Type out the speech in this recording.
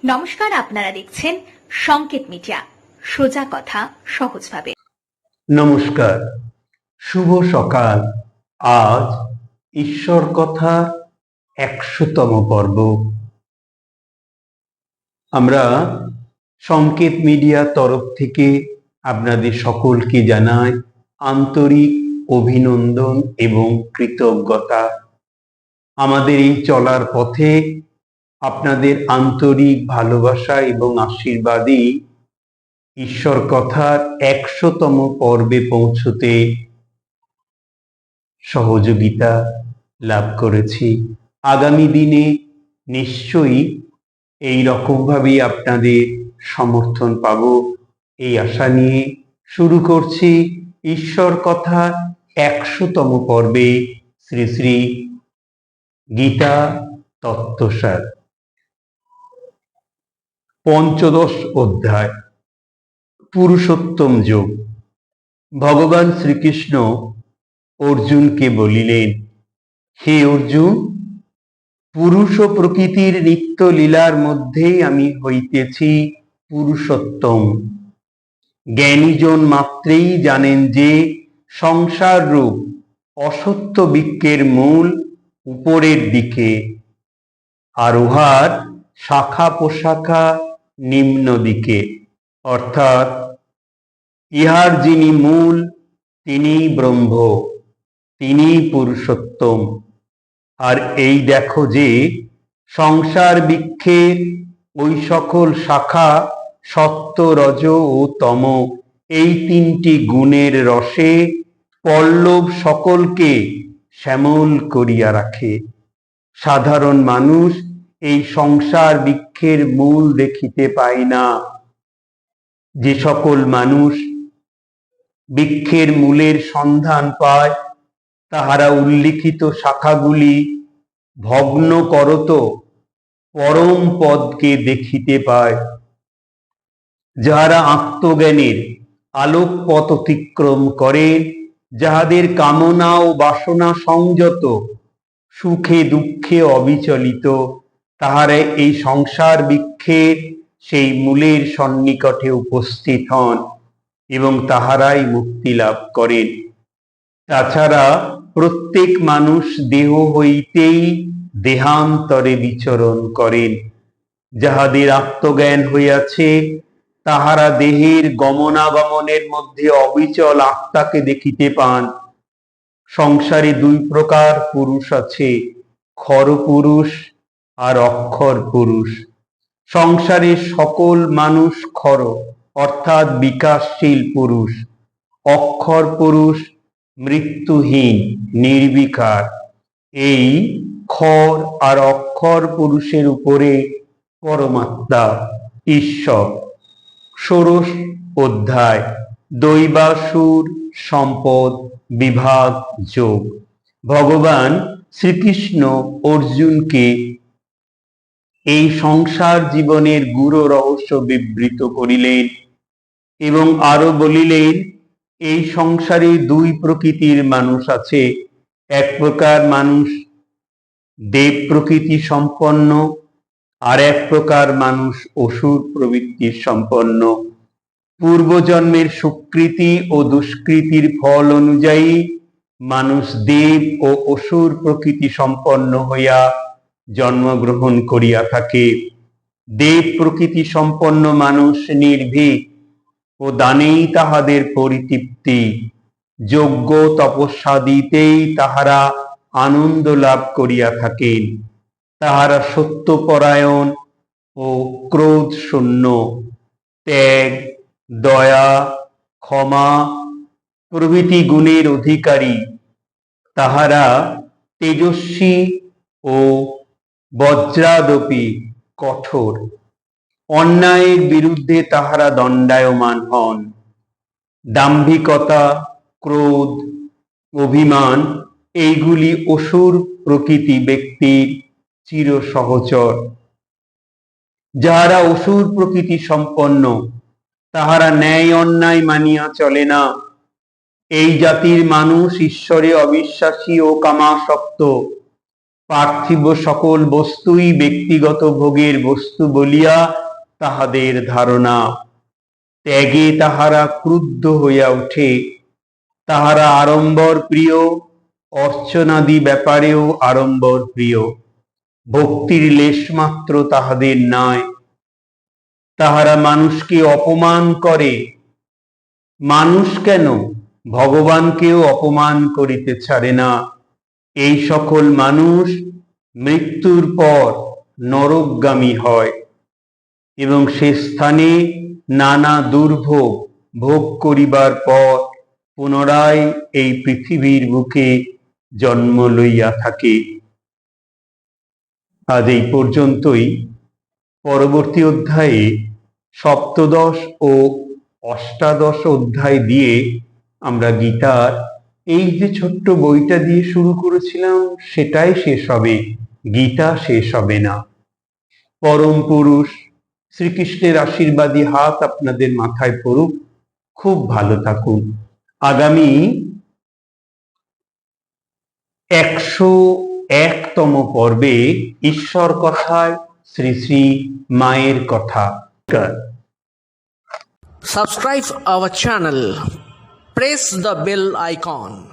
নমস্কার, আপনারা দেখছেন সংকেত মিডিয়া, সোজা কথা সহজভাবে। নমস্কার, শুভ সকাল। আজ ঈশ্বর কথা 100তম পর্ব। আমরা সংকেত মিডিয়া তরফ থেকে আপনাদের সকলকে জানাই আন্তরিক অভিনন্দন এবং কৃতজ্ঞতা। আমাদের এই চলার পথে আপনাদের আন্তরিক ভালোবাসা এবং আশীর্বাদই ঈশ্বর কথার 100তম পর্বে পৌঁছতে সহযোগিতা লাভ করেছি। আগামী দিনে নিশ্চয়ই এই রকমভাবেই আপনাদের সমর্থন পাব, এই আশা নিয়ে শুরু করছি ঈশ্বর কথা 100তম পর্বে শ্রী শ্রী গীতা তত্ত্বসার, পঞ্চদশ অধ্যায়, পুরুষোত্তম যোগ। ভগবান শ্রীকৃষ্ণ অর্জুনকে বলিলেন, হে অর্জুন, পুরুষ ও প্রকৃতির নিত্য লীলার মধ্যেই আমি হইতেছি পুরুষোত্তম। জ্ঞানীজন মাত্রেই জানেন যে সংসার রূপ অসত্য বৃক্ষের মূল উপরের দিকে, আর উহার শাখা প্রশাখা নিম্ন দিকে, অর্থাৎ ইহার যিনি মূল তিনিই ব্রহ্ম, তিনিই পুরুষোত্তম। আর এই দেখো যে সংসার বৃক্ষের ওই সকল শাখা সত্য, রজ ও তম, এই তিনটি গুণের রসে পল্লব সকলকে শ্যামল করিয়া রাখে। সাধারণ মানুষ এই সংসার বৃক্ষের মূল দেখিতে পায় না। যে সকল মানুষ বৃক্ষের মূলের সন্ধান পায়, তাহারা উল্লিখিত শাখাগুলি ভগ্ন করত পরম পদকে দেখিতে পায়। যাহারা আত্মজ্ঞানের আলোক পথ অতিক্রম করেন, যাহাদের কামনা ও বাসনা সংযত, সুখে দুঃখে অবিচলিত, তাহারা এই সংসার বৃক্ষের সেই মূলের সন্নিকটে উপস্থিত হন এবং তাহারাই মুক্তি লাভ করেন। তাছাড়া প্রত্যেক মানুষ দেহ হইতেই দেহান্তরে বিচরণ করেন। যাহাদের আত্মজ্ঞান হইয়াছে, তাহারা দেহের গমনাগমনের মধ্যে অবিচল আত্মাকে দেখিতে পান। সংসারে দুই প্রকার পুরুষ আছে, ক্ষর পুরুষ আর অক্ষর পুরুষ। সংসারের সকল মানুষ ক্ষর অর্থাৎ বিকাশশীল পুরুষ। অক্ষর পুরুষ মৃত্যুহীন, নির্বিকার। এই ক্ষর আর অক্ষর পুরুষের উপরে পরমাত্মা ঈশ্বর। ষোড়শ অধ্যায়, দৈবাসুর সম্পদ বিভাগ যোগ। ভগবান শ্রীকৃষ্ণ অর্জুনকে এই সংসার জীবনের গূঢ় রহস্য বিবৃত করিলেন এবং আরো বলিলেন, এই সংসারে দুই প্রকৃতির মানুষ আছে। এক প্রকার মানুষ দেব প্রকৃতি সম্পন্ন, আর এক প্রকার মানুষ অসুর প্রবৃত্তির সম্পন্ন। পূর্বজন্মের সুকৃতি ও দুষ্কৃতির ফল অনুযায়ী মানুষ দেব ও অসুর প্রকৃতি সম্পন্ন হইয়া জন্মগ্রহণ করিয়া থাকে। দেব প্রকৃতি সম্পন্ন মানুষ নির্ভীক ও দানেই তাহাদের পরিতৃপ্তি। যজ্ঞ তপস্যাদিতেই তাহারা আনন্দ লাভ করিয়া থাকেন। তাহারা সত্যপরায়ণ ও ক্রোধ শূন্য, ত্যাগ, দয়া, ক্ষমা প্রভৃতি গুণের অধিকারী। তাহারা তেজস্বী ও বজ্রাদপি কঠোর। অন্যায়ের বিরুদ্ধে তাহারা দণ্ডায়মান হন। দাম্ভিকতা, ক্রোধ, অভিমান এইগুলি অসুর প্রকৃতি ব্যক্তির চির সহচর। যাহারা অসুর প্রকৃতি সম্পন্ন, তাহারা ন্যায় অন্যায় মানিয়া চলে না। এই জাতির মানুষ ঈশ্বরে অবিশ্বাসী ও কামাসক্ত। পার্থিব সকল বস্তুই ব্যক্তিগত ভোগের বস্তু বলিয়া তাহাদের ধারণা। ত্যাগে তাহারা ক্রুদ্ধ হইয়া ওঠে। তাহারা আড়ম্বর প্রিয়, অর্চনাদি ব্যাপারেও আড়ম্বর প্রিয়। ভক্তির লেশমাত্র তাহাদের নাই। তাহারা মানুষকে অপমান করে। মানুষ কেন, ভগবানকেও অপমান করিতে ছাড়ে না। এই সকল মানুষ মৃত্যুর পর নরকগামী হয় এবং সে স্থানে নানা দুর্ভোগ ভোগ করিবার পর পুনরায় এই পৃথিবীর বুকে জন্ম লইয়া থাকে। আজ এই পর্যন্তই। পরবর্তী অধ্যায়ে সপ্তদশ ও অষ্টাদশ অধ্যায় দিয়ে আমরা গীতার এই যে ছোট্ট বইটা দিয়ে শুরু করেছিলাম সেটাই শেষ হবে, গীতা শেষ হবে না। পরম পুরুষ শ্রীকৃষ্ণের আশীর্বাদী হাত আপনাদের মাথায় পড়ুক। খুব ভালো থাকুন। আগামী 101তম পর্বে ঈশ্বর কথায় শ্রী শ্রী মায়ের কথা। Subscribe our channel. Press the bell icon.